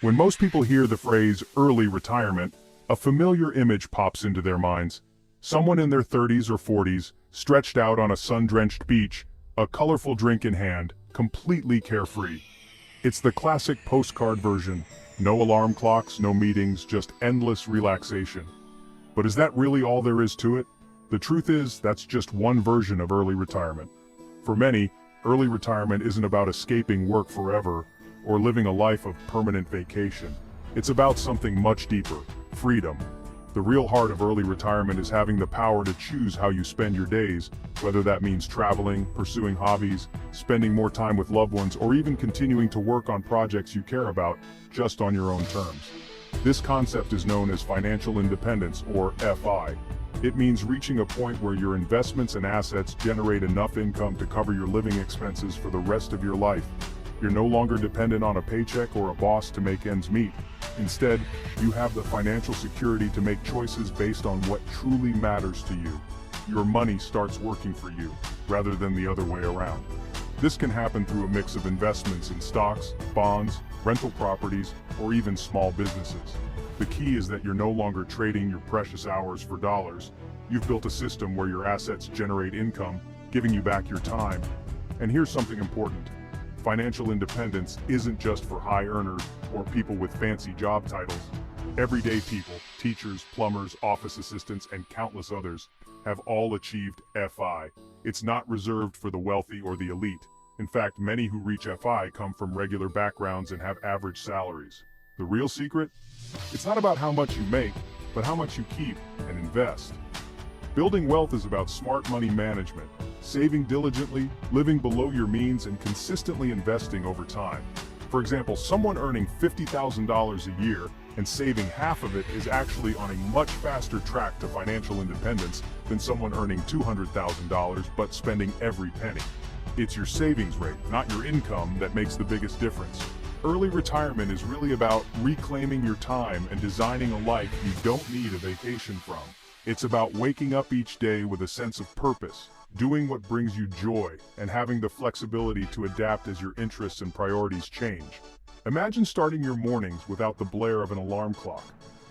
When most people hear the phrase early retirement, a familiar image pops into their minds. Someone in their 30s or 40s, stretched out on a sun-drenched beach, a colorful drink in hand, completely carefree. It's the classic postcard version. No alarm clocks, no meetings, just endless relaxation. But is that really all there is to it? The truth is, that's just one version of early retirement. For many, early retirement isn't about escaping work forever or living a life of permanent vacation. It's about something much deeper: freedom. The real heart of early retirement is having the power to choose how you spend your days, whether that means traveling, pursuing hobbies, spending more time with loved ones, or even continuing to work on projects you care about, just on your own terms. This concept is known as financial independence, or FI. It means reaching a point where your investments and assets generate enough income to cover your living expenses for the rest of your life. You're no longer dependent on a paycheck or a boss to make ends meet. Instead, you have the financial security to make choices based on what truly matters to you. Your money starts working for you, rather than the other way around. This can happen through a mix of investments in stocks, bonds, rental properties, or even small businesses. The key is that you're no longer trading your precious hours for dollars. You've built a system where your assets generate income, giving you back your time. And here's something important. Financial independence isn't just for high earners or people with fancy job titles. Everyday people, teachers, plumbers, office assistants, and countless others have all achieved FI. It's not reserved for the wealthy or the elite. In fact, many who reach FI come from regular backgrounds and have average salaries. The real secret? It's not about how much you make, but how much you keep and invest. Building wealth is about smart money management, saving diligently, living below your means, and consistently investing over time. For example, someone earning $50,000 a year and saving half of it is actually on a much faster track to financial independence than someone earning $200,000 but spending every penny. It's your savings rate, not your income, that makes the biggest difference. Early retirement is really about reclaiming your time and designing a life you don't need a vacation from. It's about waking up each day with a sense of purpose, doing what brings you joy, and having the flexibility to adapt as your interests and priorities change. Imagine starting your mornings without the blare of an alarm clock,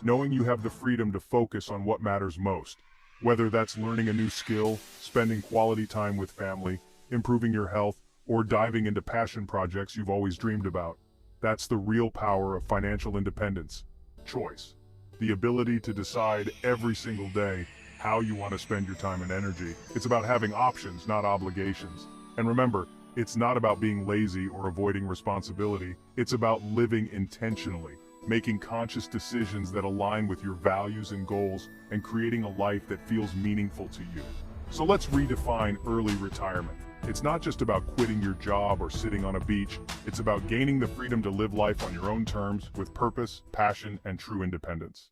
knowing you have the freedom to focus on what matters most. Whether that's learning a new skill, spending quality time with family, improving your health, or diving into passion projects you've always dreamed about. That's the real power of financial independence. Choice. The ability to decide every single day how you want to spend your time and energy. It's about having options, not obligations. And remember, it's not about being lazy or avoiding responsibility. It's about living intentionally, making conscious decisions that align with your values and goals, and creating a life that feels meaningful to you. So let's redefine early retirement. It's not just about quitting your job or sitting on a beach. It's about gaining the freedom to live life on your own terms with purpose, passion, and true independence.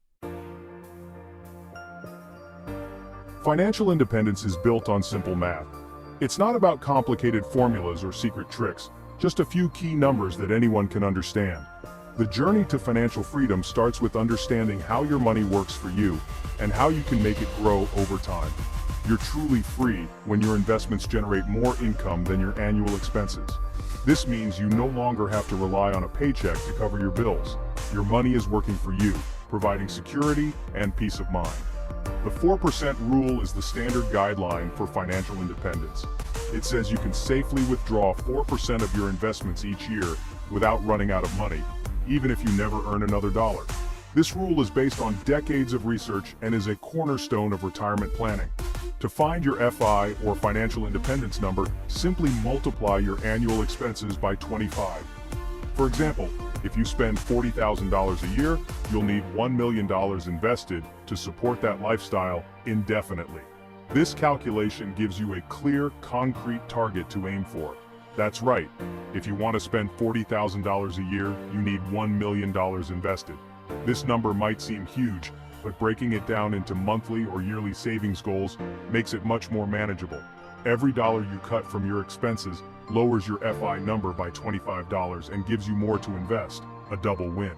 Financial independence is built on simple math. It's not about complicated formulas or secret tricks, just a few key numbers that anyone can understand. The journey to financial freedom starts with understanding how your money works for you and how you can make it grow over time. You're truly free when your investments generate more income than your annual expenses. This means you no longer have to rely on a paycheck to cover your bills. Your money is working for you, providing security and peace of mind. The 4% rule is the standard guideline for financial independence. It says you can safely withdraw 4% of your investments each year without running out of money, even if you never earn another dollar. This rule is based on decades of research and is a cornerstone of retirement planning. To find your FI or financial independence number, simply multiply your annual expenses by 25. For example, if you spend $40,000 a year, you'll need $1 million invested to support that lifestyle indefinitely. This calculation gives you a clear, concrete target to aim for. That's right. If you want to spend $40,000 a year, you need $1 million invested. This number might seem huge, but breaking it down into monthly or yearly savings goals makes it much more manageable. Every dollar you cut from your expenses lowers your FI number by $25 and gives you more to invest, a double win.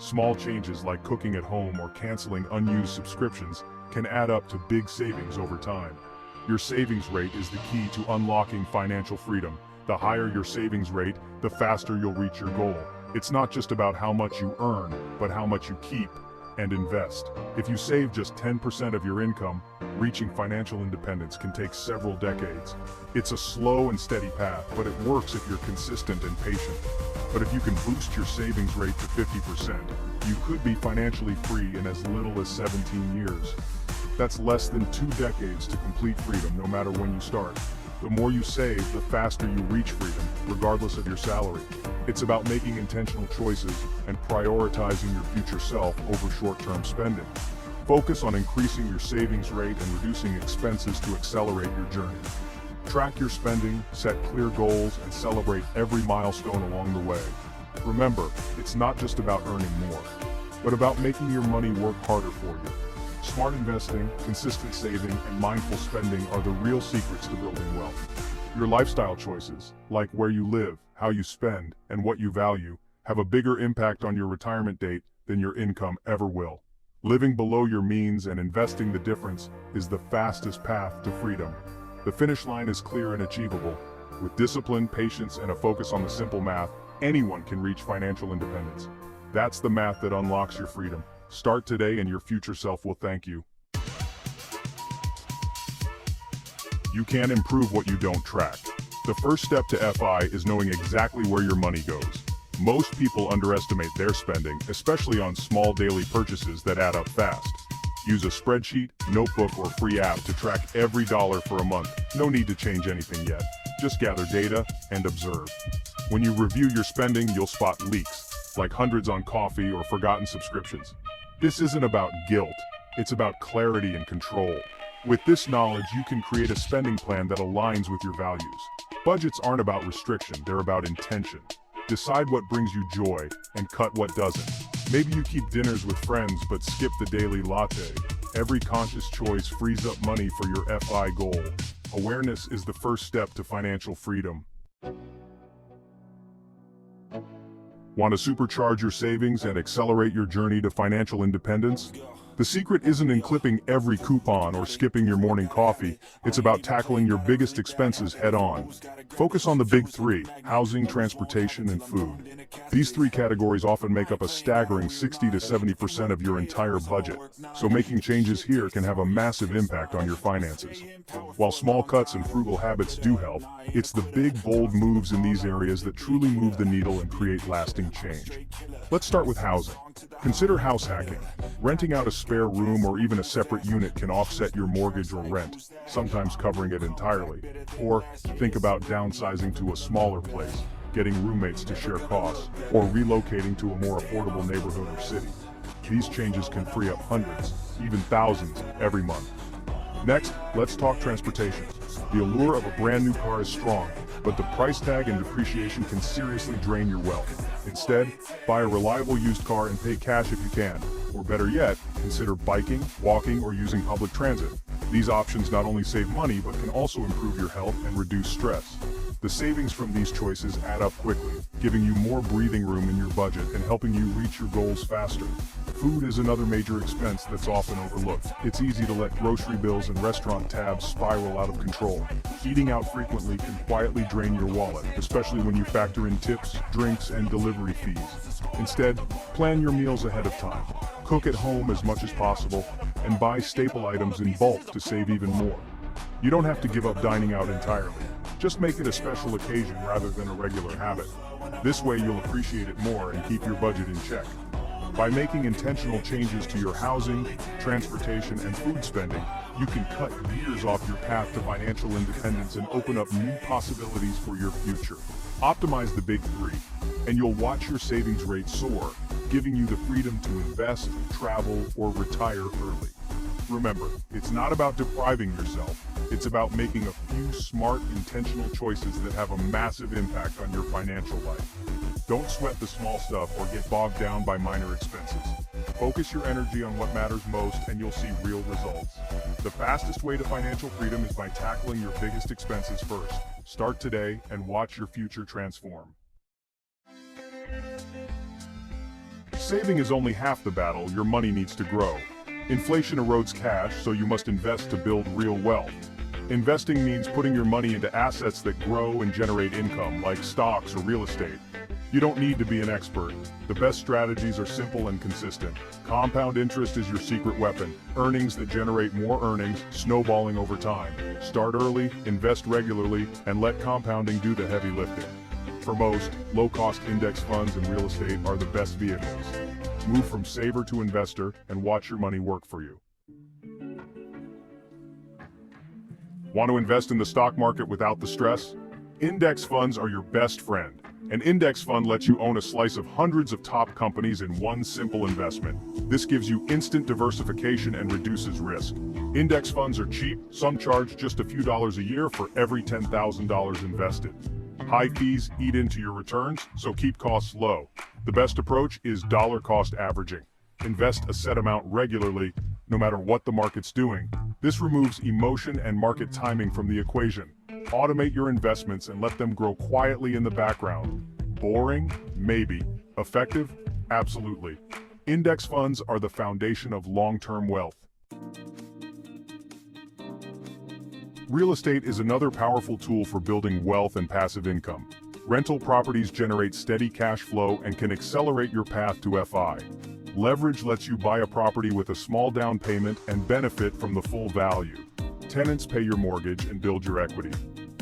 Small changes like cooking at home or canceling unused subscriptions can add up to big savings over time. Your savings rate is the key to unlocking financial freedom. The higher your savings rate, the faster you'll reach your goal. It's not just about how much you earn, but how much you keep and invest. If you save just 10% of your income, reaching financial independence can take several decades. It's a slow and steady path, but it works if you're consistent and patient. But if you can boost your savings rate to 50%, you could be financially free in as little as 17 years. That's less than 2 decades to complete freedom, no matter when you start. The more you save, the faster you reach freedom, regardless of your salary. It's about making intentional choices and prioritizing your future self over short-term spending. Focus on increasing your savings rate and reducing expenses to accelerate your journey. Track your spending, set clear goals, and celebrate every milestone along the way. Remember, it's not just about earning more, but about making your money work harder for you. Smart investing, consistent saving, and mindful spending are the real secrets to building wealth. Your lifestyle choices, like where you live, how you spend, and what you value, have a bigger impact on your retirement date than your income ever will. Living below your means and investing the difference is the fastest path to freedom. The finish line is clear and achievable. With discipline, patience, and a focus on the simple math, anyone can reach financial independence. That's the math that unlocks your freedom. Start today and your future self will thank you. You can't improve what you don't track. The first step to FI is knowing exactly where your money goes. Most people underestimate their spending, especially on small daily purchases that add up fast. Use a spreadsheet, notebook, or free app to track every dollar for a month. No need to change anything yet. Just gather data and observe. When you review your spending, you'll spot leaks, like hundreds on coffee or forgotten subscriptions. This isn't about guilt, it's about clarity and control. With this knowledge, you can create a spending plan that aligns with your values. Budgets aren't about restriction, they're about intention. Decide what brings you joy and cut what doesn't. Maybe you keep dinners with friends but skip the daily latte. Every conscious choice frees up money for your FI goal. Awareness is the first step to financial freedom. Want to supercharge your savings and accelerate your journey to financial independence? The secret isn't in clipping every coupon or skipping your morning coffee. It's about tackling your biggest expenses head-on. Focus on the big three: housing, transportation, and food. These three categories often make up a staggering 60 to 70% of your entire budget, so making changes here can have a massive impact on your finances. While small cuts and frugal habits do help, it's the big, bold moves in these areas that truly move the needle and create lasting change. Let's start with housing. Consider house hacking. Renting out a spare room or even a separate unit can offset your mortgage or rent, sometimes covering it entirely. Or think about downsizing to a smaller place, getting roommates to share costs, or relocating to a more affordable neighborhood or city. These changes can free up hundreds, even thousands, every month. Next, let's talk transportation. The allure of a brand new car is strong, but the price tag and depreciation can seriously drain your wealth. Instead, buy a reliable used car and pay cash if you can. Or better yet, consider biking, walking, or using public transit. These options not only save money, but can also improve your health and reduce stress. The savings from these choices add up quickly, giving you more breathing room in your budget and helping you reach your goals faster. Food is another major expense that's often overlooked. It's easy to let grocery bills and restaurant tabs spiral out of control. Eating out frequently can quietly drain your wallet, especially when you factor in tips, drinks, and delivery fees. Instead, plan your meals ahead of time. Cook at home as much as possible, and buy staple items in bulk to save even more. You don't have to give up dining out entirely. Just make it a special occasion rather than a regular habit. This way you'll appreciate it more and keep your budget in check. By making intentional changes to your housing, transportation, and food spending, you can cut years off your path to financial independence and open up new possibilities for your future. Optimize the big three, and you'll watch your savings rate soar, giving you the freedom to invest, travel, or retire early. Remember, it's not about depriving yourself. It's about making a few smart, intentional choices that have a massive impact on your financial life. Don't sweat the small stuff or get bogged down by minor expenses. Focus your energy on what matters most and you'll see real results. The fastest way to financial freedom is by tackling your biggest expenses first. Start today and watch your future transform. Saving is only half the battle. Your money needs to grow. Inflation erodes cash, so you must invest to build real wealth. Investing means putting your money into assets that grow and generate income, like stocks or real estate. You don't need to be an expert. The best strategies are simple and consistent. Compound interest is your secret weapon. Earnings that generate more earnings, snowballing over time. Start early, invest regularly, and let compounding do the heavy lifting. For most, low-cost index funds and real estate are the best vehicles. Move from saver to investor and watch your money work for you. Want to invest in the stock market without the stress? Index funds are your best friend. An index fund lets you own a slice of hundreds of top companies in one simple investment. This gives you instant diversification and reduces risk. Index funds are cheap, some charge just a few dollars a year for every $10,000 invested. High fees eat into your returns, so keep costs low. The best approach is dollar cost averaging. Invest a set amount regularly, no matter what the market's doing. This removes emotion and market timing from the equation. Automate your investments and let them grow quietly in the background. Boring? Maybe. Effective? Absolutely. Index funds are the foundation of long-term wealth. Real estate is another powerful tool for building wealth and passive income. Rental properties generate steady cash flow and can accelerate your path to FI. Leverage lets you buy a property with a small down payment and benefit from the full value. Tenants pay your mortgage and build your equity.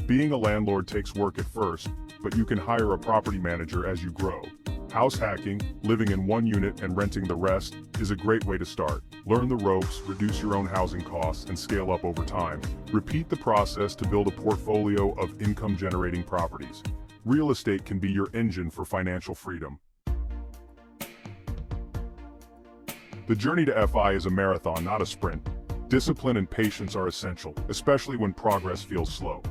Being a landlord takes work at first, but you can hire a property manager as you grow. House hacking, living in one unit and renting the rest, is a great way to start. Learn the ropes, reduce your own housing costs, and scale up over time. Repeat the process to build a portfolio of income-generating properties. Real estate can be your engine for financial freedom. The journey to FI is a marathon, not a sprint. Discipline and patience are essential, especially when progress feels slow.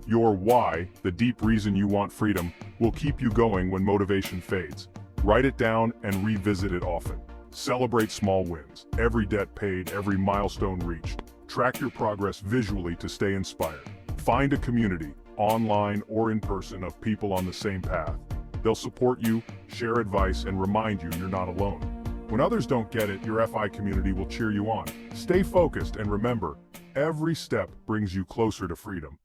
Your why, the deep reason you want freedom, will keep you going when motivation fades. Write it down and revisit it often. Celebrate small wins, every debt paid, every milestone reached. Track your progress visually to stay inspired. Find a community, online or in person, of people on the same path. They'll support you, share advice, and remind you you're not alone. When others don't get it, your FI community will cheer you on. Stay focused and remember, every step brings you closer to freedom.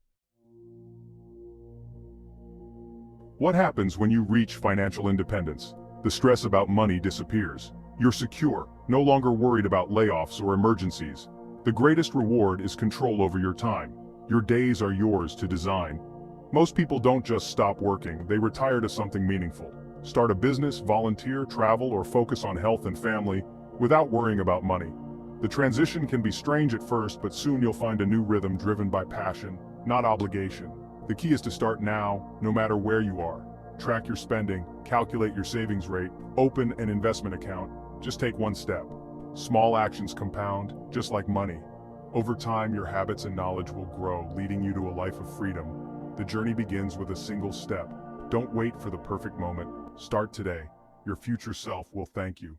What happens when you reach financial independence? The stress about money disappears. You're secure, no longer worried about layoffs or emergencies. The greatest reward is control over your time. Your days are yours to design. Most people don't just stop working, they retire to something meaningful. Start a business, volunteer, travel, or focus on health and family without worrying about money. The transition can be strange at first, but soon you'll find a new rhythm driven by passion, not obligation. The key is to start now, no matter where you are. Track your spending, calculate your savings rate, open an investment account. Just take one step. Small actions compound, just like money. Over time, your habits and knowledge will grow, leading you to a life of freedom. The journey begins with a single step. Don't wait for the perfect moment. Start today. Your future self will thank you.